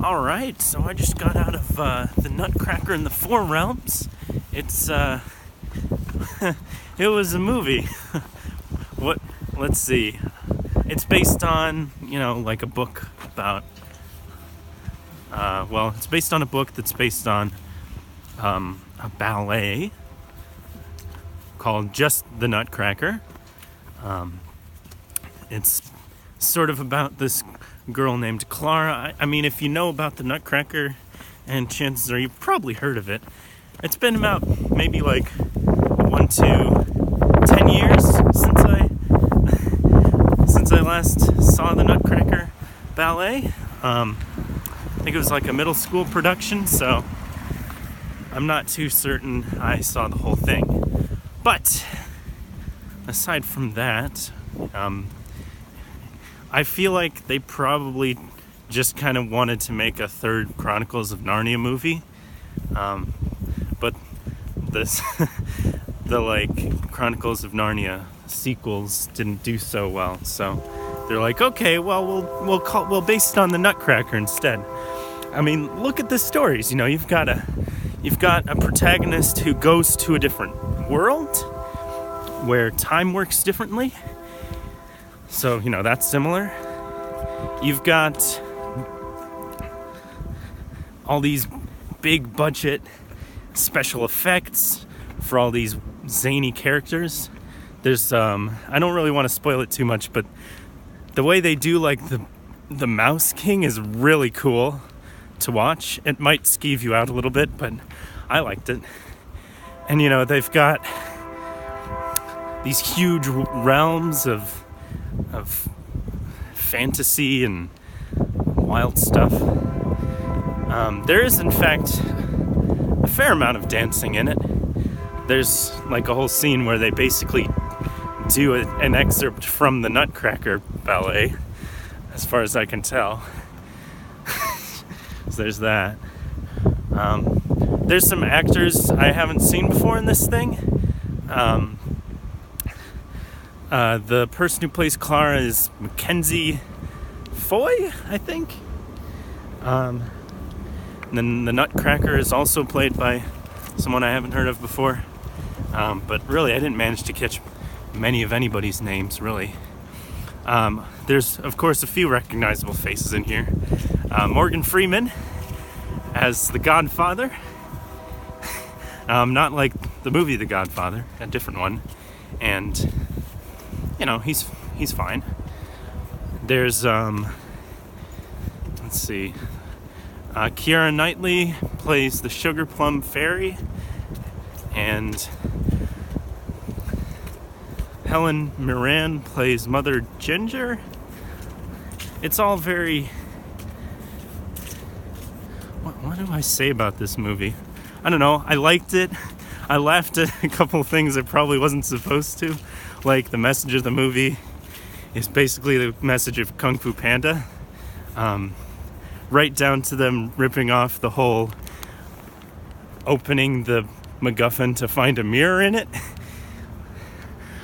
All right, so I just got out of the Nutcracker in the Four Realms. It's it was a movie. what? Let's see. It's based on like a book about. It's based on a book that's based on a ballet called Just the Nutcracker. It's sort of about this girl named Clara. I mean, if you know about the Nutcracker, and chances are you've probably heard of it. It's been about maybe like 1 to 10 years since I last saw the Nutcracker ballet. I think it was like a middle school production, so I'm not too certain I saw the whole thing. But aside from that, I feel like they probably just kind of wanted to make a third Chronicles of Narnia movie. But the Chronicles of Narnia sequels didn't do so well. So they're like, okay, well we'll base it on the Nutcracker instead. I mean, look at the stories. You've got a protagonist who goes to a different world where time works differently. So, that's similar. You've got all these big budget special effects for all these zany characters. There's, I don't really want to spoil it too much, but the way they do, the Mouse King is really cool to watch. It might skeeve you out a little bit, but I liked it. And, they've got these huge realms of fantasy and wild stuff. There is, in fact, a fair amount of dancing in it. There's a whole scene where they basically do an excerpt from the Nutcracker ballet, as far as I can tell. So there's that. There's some actors I haven't seen before in this thing. The person who plays Clara is Mackenzie Foy, I think. And then the Nutcracker is also played by someone I haven't heard of before. But really, I didn't manage to catch many of anybody's names, really. There's, of course, a few recognizable faces in here. Morgan Freeman as the Godfather. Not like the movie The Godfather, a different one. And he's fine. There's let's see, Keira Knightley plays the Sugar Plum Fairy, and Helen Mirren plays Mother Ginger. It's all very, what do I say about this movie? I don't know. I liked it. I laughed at a couple of things I probably wasn't supposed to. Like, the message of the movie is basically the message of Kung Fu Panda. Right down to them ripping off the whole opening the MacGuffin to find a mirror in it.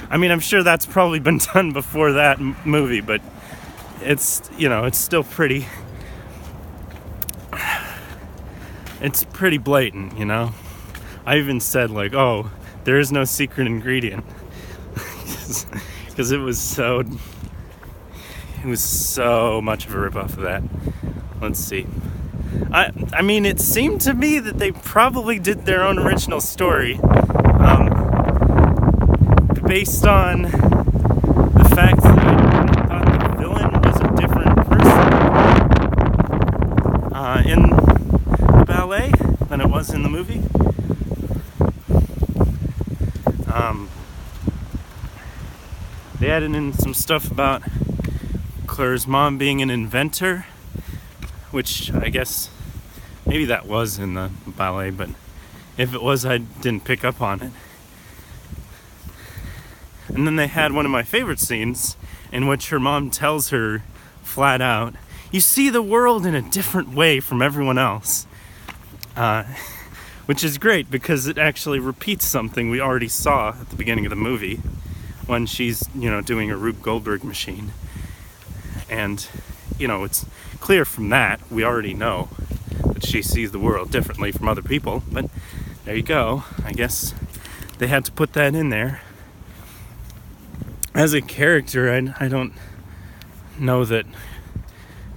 I mean, I'm sure that's probably been done before that movie, but it's, it's still pretty... It's pretty blatant, I even said, oh, there is no secret ingredient. Because it was so much of a ripoff of that. Let's see. I mean, it seemed to me that they probably did their own original story, based on the fact that I thought the villain was a different person in the ballet than it was in the movie. They added in some stuff about Claire's mom being an inventor, which I guess maybe that was in the ballet, but if it was, I didn't pick up on it. And then they had one of my favorite scenes in which her mom tells her flat out, you see the world in a different way from everyone else. Which is great because it actually repeats something we already saw at the beginning of the movie when she's, doing a Rube Goldberg machine. And, it's clear from that. We already know that she sees the world differently from other people, but there you go. I guess they had to put that in there. As a character, I don't know that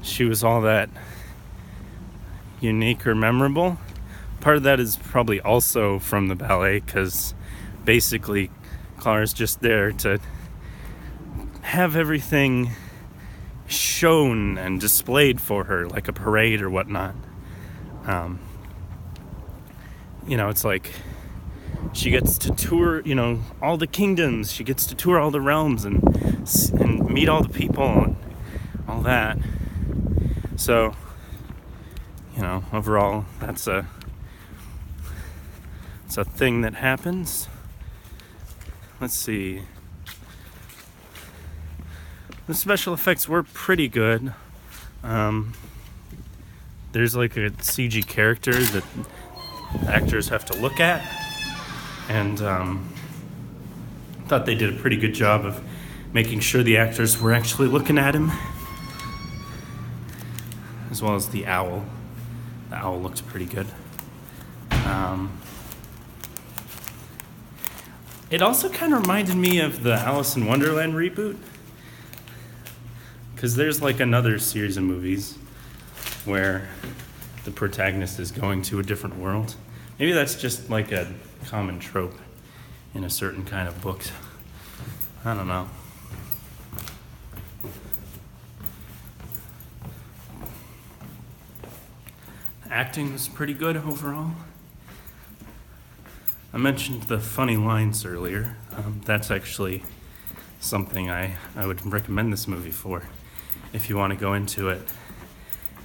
she was all that unique or memorable. Part of that is probably also from the ballet, because basically Clara's just there to have everything shown and displayed for her, like a parade or whatnot. It's like she gets to tour, all the kingdoms. She gets to tour all the realms and meet all the people and all that. So, overall, it's a thing that happens. Let's see. The special effects were pretty good. There's like a CG character that actors have to look at, and thought they did a pretty good job of making sure the actors were actually looking at him, as well as the owl. The owl looked pretty good. It also kind of reminded me of the Alice in Wonderland reboot, because there's like another series of movies where the protagonist is going to a different world. Maybe that's just like a common trope in a certain kind of book. I don't know. Acting was pretty good overall. I mentioned the funny lines earlier. That's actually something I would recommend this movie for, if you want to go into it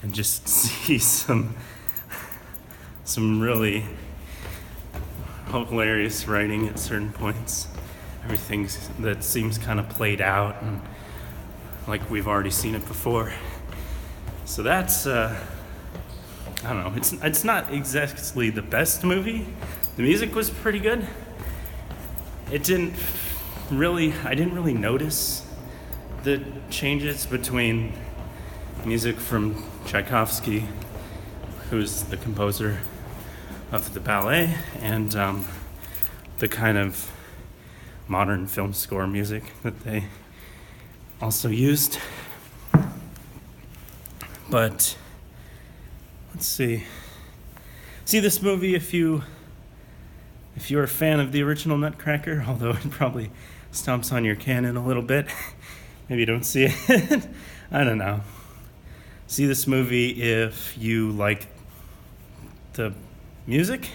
and just see some really hilarious writing at certain points. Everything that seems kind of played out and like we've already seen it before. So that's I don't know. It's not exactly the best movie. The music was pretty good. I didn't really notice the changes between music from Tchaikovsky, who's the composer of the ballet, and the kind of modern film score music that they also used. But let's see this movie if you're a fan of the original Nutcracker, although it probably stomps on your canon a little bit. Maybe you don't see it. I don't know. See this movie if you like the music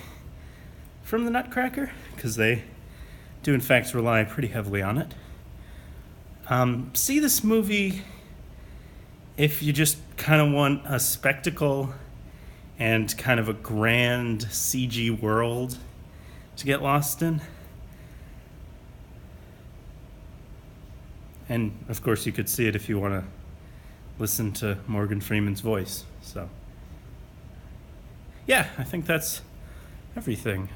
from the Nutcracker, because they do in fact rely pretty heavily on it. See this movie if you just kind of want a spectacle and kind of a grand CG world to get lost in. And of course you could see it if you want to listen to Morgan Freeman's voice. So yeah, I think that's everything.